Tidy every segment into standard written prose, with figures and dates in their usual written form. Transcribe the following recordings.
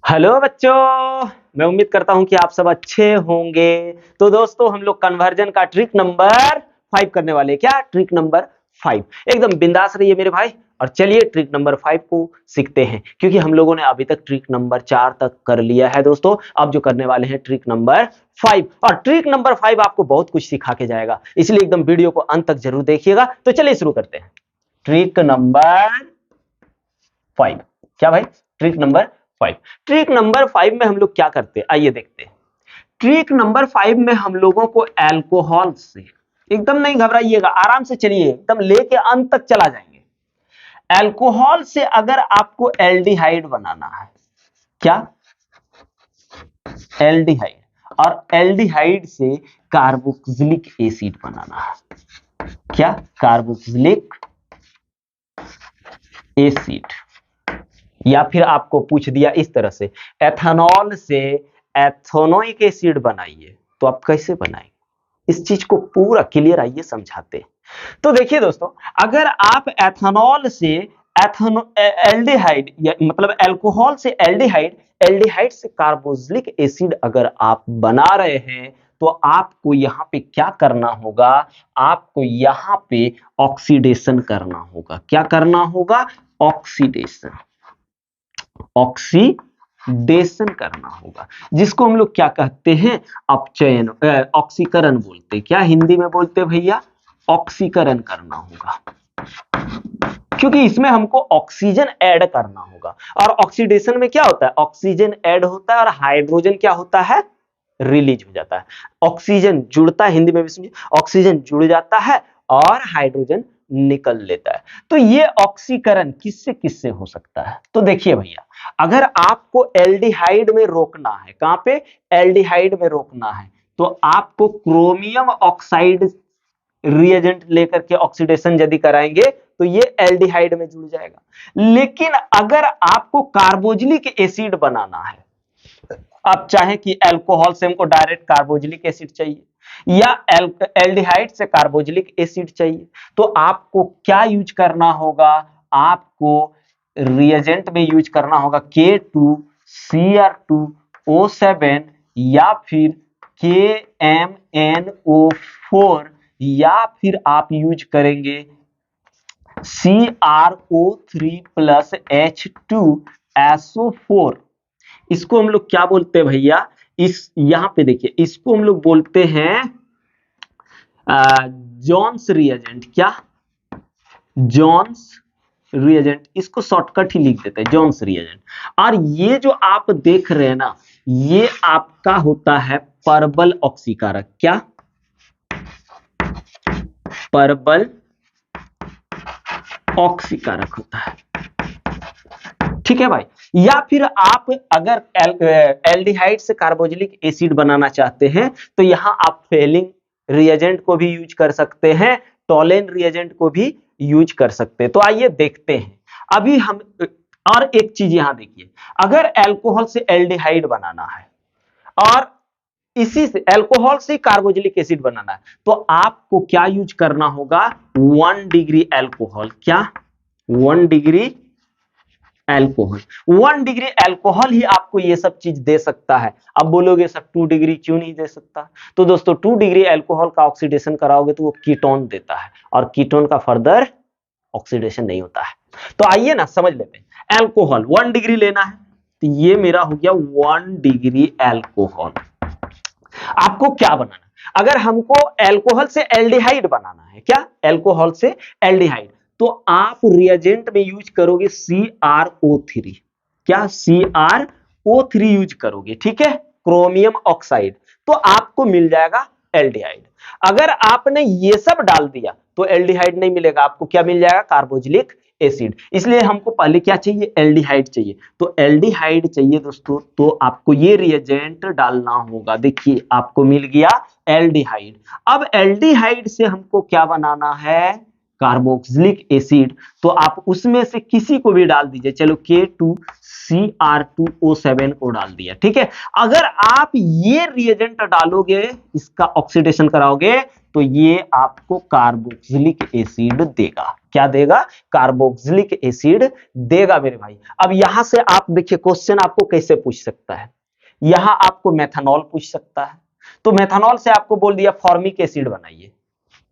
Hello बच्चों, मैं उम्मीद करता हूं कि आप सब अच्छे होंगे। तो दोस्तों, हम लोग कन्वर्जन का ट्रिक नंबर 5 करने वाले हैं। क्या ट्रिक नंबर 5? एकदम बिंदास रहिए मेरे भाई, और चलिए ट्रिक नंबर 5 को सीखते हैं, क्योंकि हम लोगों ने अभी तक ट्रिक नंबर 4 तक कर लिया है। दोस्तों, अब जो करने वाले हैं ट्रिक नंबर 5, और ट्रिक नंबर 5 आपको बहुत कुछ सिखा के जाएगा, इसलिए एकदम वीडियो को अंत तक जरूर देखिएगा। तो चलिए शुरू करते हैं ट्रिक नंबर 5। क्या भाई? Trick number 5। ट्रिक नंबर 5 में हम लोग क्या करते हैं, आइए देखते हैं। ट्रिक नंबर 5 में हम लोगों को अल्कोहल से, एकदम नहीं घबराइएगा, आराम से चलिए, एकदम लेके अंत तक चला जाएंगे। अल्कोहल से अगर आपको एल्डिहाइड बनाना है, क्या? एल्डिहाइड, और एल्डिहाइड से कार्बोक्सिलिक एसिड बनाना है। क्या? Carboxylic acid. या फिर आपको पूछ दिया इस तरह से, एथेनॉल से एथेनोइक एसिड बनाइए, तो आप कैसे बनाएंगे? इस चीज को पूरा क्लियर आइए समझाते हैं। तो देखिए दोस्तों, अगर आप एथेनॉल से एल्डिहाइड, या मतलब अल्कोहल से एल्डिहाइड, एल्डिहाइड से कार्बोक्सिलिक एसिड अगर आप बना रहे हैं, तो आपको यहां पे क्या करना होगा? आपको यहां पे ऑक्सीडेशन करना होगा। क्या करना होगा? ऑक्सीडेशन। ऑक्सीडेशन करना होगा, जिसको हम लोग क्या कहते हैं? अपचयन, ऑक्सीकरण बोलते हैं। क्या हिंदी में बोलते हैं भैया? ऑक्सीकरण करना होगा, क्योंकि इसमें हमको ऑक्सीजन ऐड करना होगा। और ऑक्सीडेशन में क्या होता है? ऑक्सीजन ऐड होता है और हाइड्रोजन क्या होता है? रिलीज हो जाता है। ऑक्सीजन जुड़ता है, हिंदी में भी सुनिए, ऑक्सीजन जुड़ जाता है और हाइड्रोजन निकल लेता है। तो ये ऑक्सीकरण किससे किससे हो सकता है? तो देखिए भैया, अगर आपको एल्डिहाइड में रोकना है, कहां पे? एल्डिहाइड में रोकना है, तो आपको क्रोमियम ऑक्साइड रिएजेंट लेकर के ऑक्सीडेशन यदि कराएंगे, तो ये एल्डिहाइड में जुड़ जाएगा। लेकिन अगर आपको कार्बोक्सिलिक एसिड बनाना है, आप चाहे कि अल्कोहल से हमको डायरेक्ट कार्बोक्सिलिक एसिड चाहिए, या एल्डिहाइड से कार्बोक्सिलिक एसिड चाहिए, तो आपको क्या यूज करना होगा? आपको रिएजेंट में यूज करना होगा K2Cr2O7, या फिर KMnO4, या फिर आप यूज करेंगे CrO3+H2SO4। इसको हम लोग क्या बोलते हैं भैया? इस यहां पे देखिए, इसको हम लोग बोलते हैं जॉन्स रिएजेंट। क्या? Johns reagent. इसको शॉर्टकट ही लिख देते हैं, जॉन्स रिएजेंट। और ये जो आप देख रहे हैं ना, ये आपका होता है परबल ऑक्सीकारक। क्या? परबल ऑक्सीकारक होता है, ठीक है भाई। या फिर आप अगर एल्डिहाइड से कार्बोक्सिलिक एसिड बनाना चाहते हैं, तो यहां आप फेलिंग रिएजेंट को भी यूज कर सकते हैं, टोलेन रिएजेंट को भी यूज कर सकते हैं। तो आइए देखते हैं अभी हम। और एक चीज यहां देखिए, अगर अल्कोहल से एल्डिहाइड बनाना है और इसी से अल्कोहल से कार्बोक्सिलिक एसिड बनाना है, तो आपको क्या यूज करना होगा? 1 डिग्री अल्कोहल। क्या? 1 डिग्री अल्कोहल। 1 डिग्री अल्कोहल ही आपको ये सब चीज दे सकता है। अब बोलोगे सर 2 डिग्री क्यों नहीं दे सकता? तो दोस्तों, 2 डिग्री अल्कोहल का ऑक्सीडेशन कराओगे तो वो कीटोन देता है, और कीटोन का फर्दर ऑक्सीडेशन नहीं होता है। तो आइए ना समझ लेते हैं। अल्कोहल 1 डिग्री लेना है, तो ये मेरा हो गया 1 डिग्री अल्कोहल। आपको क्या बनाना? अगर हमको अल्कोहल से एल्डिहाइड बनाना है, क्या? अल्कोहल से एल्डिहाइड, तो आप रिएजेंट में यूज करोगे CrO3। क्या? CrO3 यूज करोगे, ठीक है, क्रोमियम ऑक्साइड, तो आपको मिल जाएगा एल्डिहाइड। अगर आपने ये सब डाल दिया तो एल्डिहाइड नहीं मिलेगा, आपको क्या मिल जाएगा? Carboxylic acid. इसलिए हमको पहले क्या चाहिए? एल्डिहाइड चाहिए। तो एल्डिहाइड चाहिए दोस्तों, तो आपको ये रिएजेंट डालना होगा। देखिए, आपको मिल गया एल्डिहाइड। अब एल्डिहाइड से हमको क्या बनाना है? Carboxylic acid. तो आप उसमें से किसी को भी डाल दीजिए। चलो, K2Cr2O7 को डाल दिया, ठीक है। अगर आप ये रिएजेंट डालोगे, इसका ऑक्सीडेशन कराओगे, तो ये आपको कार्बोक्सिलिक एसिड देगा। क्या देगा? कार्बोक्सिलिक एसिड देगा मेरे भाई। अब यहां से आप देखिए क्वेश्चन आपको कैसे पूछ सकता है, यहां आपको मेथनॉल पूछ सकता है, तो मेथनॉल से आपको बोल दिया फॉर्मिक एसिड बनाइए,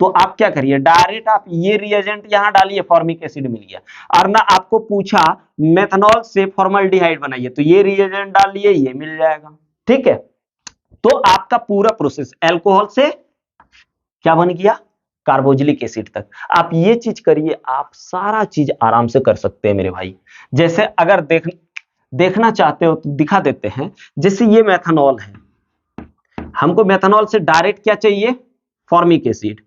तो आप क्या करिए, डायरेक्ट आप ये रिएजेंट यहां डालिए, फॉर्मिक एसिड मिल गया। और ना आपको पूछा मेथनॉल से फॉर्मल्डिहाइड बनाइए, तो ये रिएजेंट डालिए, ये मिल जाएगा। ठीक है, तो आपका पूरा प्रोसेस अल्कोहल से क्या बन गया, कार्बोक्सिलिक एसिड तक। आप ये चीज करिए, आप सारा चीज आराम से कर सकते हैं मेरे भाई। जैसे अगर देखना चाहते हो तो दिखा देते हैं। जैसे ये मेथनॉल है, हमको मेथनॉल से डायरेक्ट क्या चाहिए, फॉर्मिक एसिड।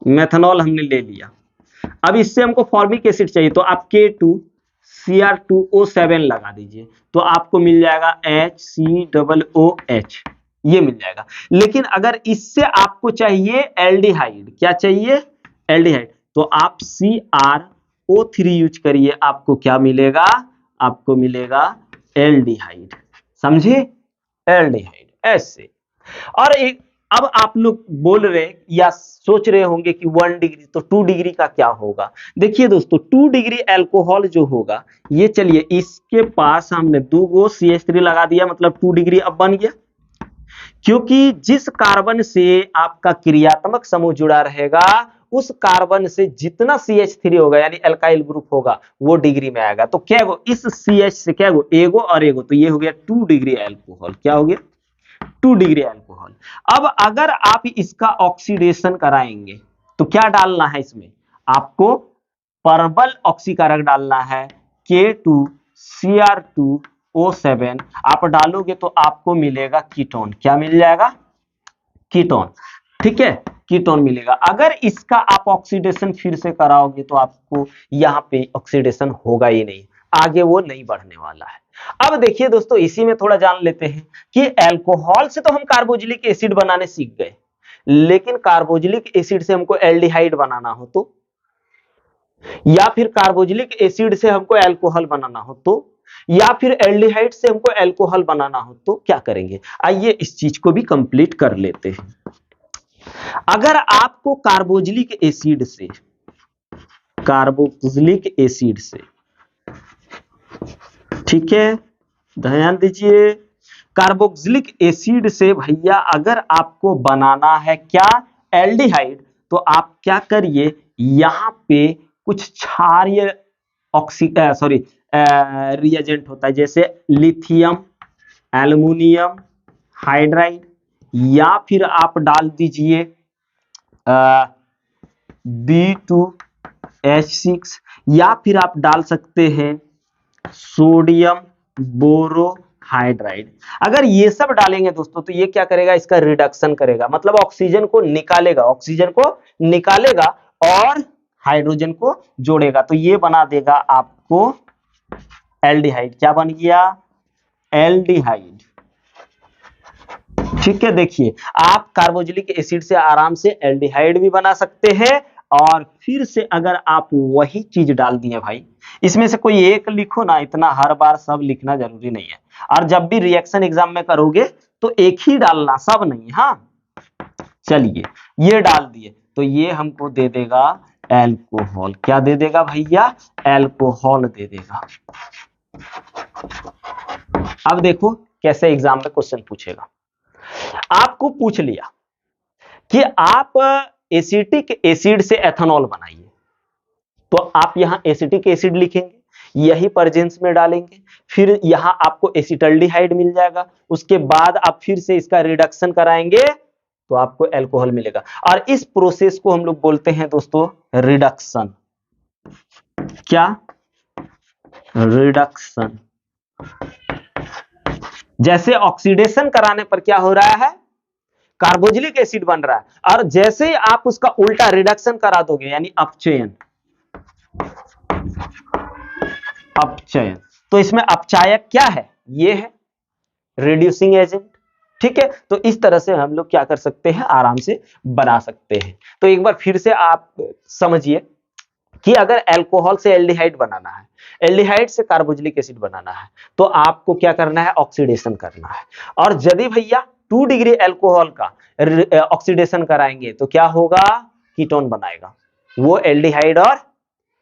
मेथनॉल हमने ले लिया, अब इससे हमको फॉर्मिक एसिड चाहिए, तो आप K2Cr2O7 लगा दीजिए, तो आपको मिल जाएगा HCOOH, ये मिल जाएगा। लेकिन अगर इससे आपको चाहिए एल्डिहाइड, क्या चाहिए, एल्डिहाइड, तो आप CrO3 यूज करिए, आपको क्या मिलेगा, आपको मिलेगा एल्डिहाइड। समझे, एल्डिहाइड ऐसे। और एक अब आप लोग बोल रहे या सोच रहे होंगे कि 1 डिग्री, तो 2 डिग्री का क्या होगा। देखिए दोस्तों, 2 डिग्री अल्कोहल जो होगा, ये चलिए इसके पास हमने 2 गो CH3 लगा दिया, मतलब 2 डिग्री अब बन गया। क्योंकि जिस कार्बन से आपका क्रियात्मक समूह जुड़ा रहेगा, उस कार्बन से जितना CH3 होगा यानी अल्काइल ग्रुप होगा, वो डिग्री में आएगा। तो क्या गो, इस CH से क्या गो, एगो और एगो, तो ये हो गया 2 डिग्री अल्कोहल। क्या हो गया, 2 डिग्री अल्कोहल। अब अगर आप इसका ऑक्सीडेशन कराएंगे तो क्या डालना है इसमें, आपको परबल ऑक्सीकारक डालना है, K2Cr2O7 आप डालोगे तो आपको मिलेगा कीटोन। क्या मिल जाएगा, कीटोन। ठीक है, कीटोन मिलेगा। अगर इसका आप ऑक्सीडेशन फिर से कराओगे तो आपको यहां पे ऑक्सीडेशन होगा ही नहीं, आगे वो नहीं बढ़ने वाला है। अब देखिए दोस्तों, इसी में थोड़ा जान लेते हैं कि अल्कोहल से तो हम कार्बोक्सिलिक एसिड बनाने सीख गए, लेकिन कार्बोक्सिलिक एसिड से हमको एल्डिहाइड बनाना हो तो, या फिर कार्बोक्सिलिक एसिड से हमको अल्कोहल बनाना हो तो, या फिर एल्डिहाइड से हमको अल्कोहल बनाना हो तो क्या करेंगे। आइए इस चीज को भी कंप्लीट कर लेते हैं। अगर आपको कार्बोक्सिलिक एसिड से, ठीक है, ध्यान दीजिए, कार्बोक्सिलिक एसिड से भैया अगर आपको बनाना है क्या, एल्डिहाइड, तो आप क्या करिए, यहां पे कुछ क्षारीय रिएजेंट होता है, जैसे लिथियम, एल्युमिनियम हाइड्राइड, या फिर आप डाल दीजिए B2H6, या फिर आप डाल सकते हैं सोडियम बोरोहाइड्राइड। अगर ये सब डालेंगे दोस्तों तो ये क्या करेगा, इसका रिडक्शन करेगा, मतलब ऑक्सीजन को निकालेगा और हाइड्रोजन को जोड़ेगा, तो ये बना देगा आपको एल्डिहाइड। क्या बन गया, एल्डिहाइड। ठीक है, देखिए आप कार्बोक्सिलिक एसिड से आराम से एल्डिहाइड भी बना सकते हैं, और फिर से अगर आप वही चीज डाल दिए भाई, इसमें से कोई एक लिखो ना, इतना हर बार सब लिखना जरूरी नहीं है। और जब भी रिएक्शन एग्जाम में करोगे तो एक ही डालना, सब नहीं। हाँ चलिए, ये डाल दिए तो ये हमको दे देगा एल्कोहल। क्या दे देगा भैया, एल्कोहल दे देगा। अब देखो कैसे एग्जाम में क्वेश्चन पूछेगा। आपको पूछ लिया कि आप एसिटिक एसिड से एथेनॉल बनाइए, तो आप यहां एसिटिक एसिड लिखेंगे, यही प्रेजेंस में डालेंगे, फिर यहां आपको एसिटल्डिहाइड मिल जाएगा, उसके बाद आप फिर से इसका रिडक्शन कराएंगे तो आपको अल्कोहल मिलेगा। और इस प्रोसेस को हम लोग बोलते हैं दोस्तों रिडक्शन। क्या, रिडक्शन। जैसे ऑक्सीडेशन कराने पर क्या हो रहा है, कार्बोक्सिलिक एसिड बन रहा है, और जैसे ही आप उसका उल्टा रिडक्शन करा दोगे यानी अपचयन, तो इसमें अपचायक क्या है, ये है रिड्यूसिंग एजेंट। ठीक है, तो इस तरह से हम लोग क्या कर सकते हैं, आराम से बना सकते हैं। तो एक बार फिर से आप समझिए कि अगर अल्कोहल से एल्डिहाइड बनाना है, एल्डिहाइड से कार्बोक्सिलिक एसिड बनाना है, तो आपको क्या करना है, ऑक्सीडेशन करना है। और यदि भैया 2 डिग्री एल्कोहल का ऑक्सीडेशन कराएंगे तो क्या होगा, कीटोन बनाएगा, वो एल्डिहाइड और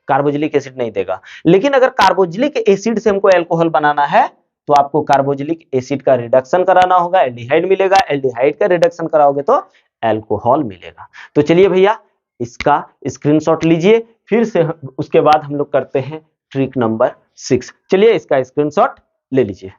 कार्बोक्सिलिक एसिड नहीं देगा। लेकिन अगर कार्बोक्सिलिक एसिड से हमको एल्कोहल बनाना है तो आपको कार्बोक्सिलिक एसिड का रिडक्शन कराना होगा, एल्डिहाइड मिलेगा, एल्डिहाइड का रिडक्शन कराओगे तो एल्कोहल मिलेगा। तो चलिए भैया इसका स्क्रीनशॉट लीजिए, फिर से उसके बाद हम लोग करते हैं ट्रिक नंबर 6। चलिए इसका स्क्रीनशॉट ले लीजिए।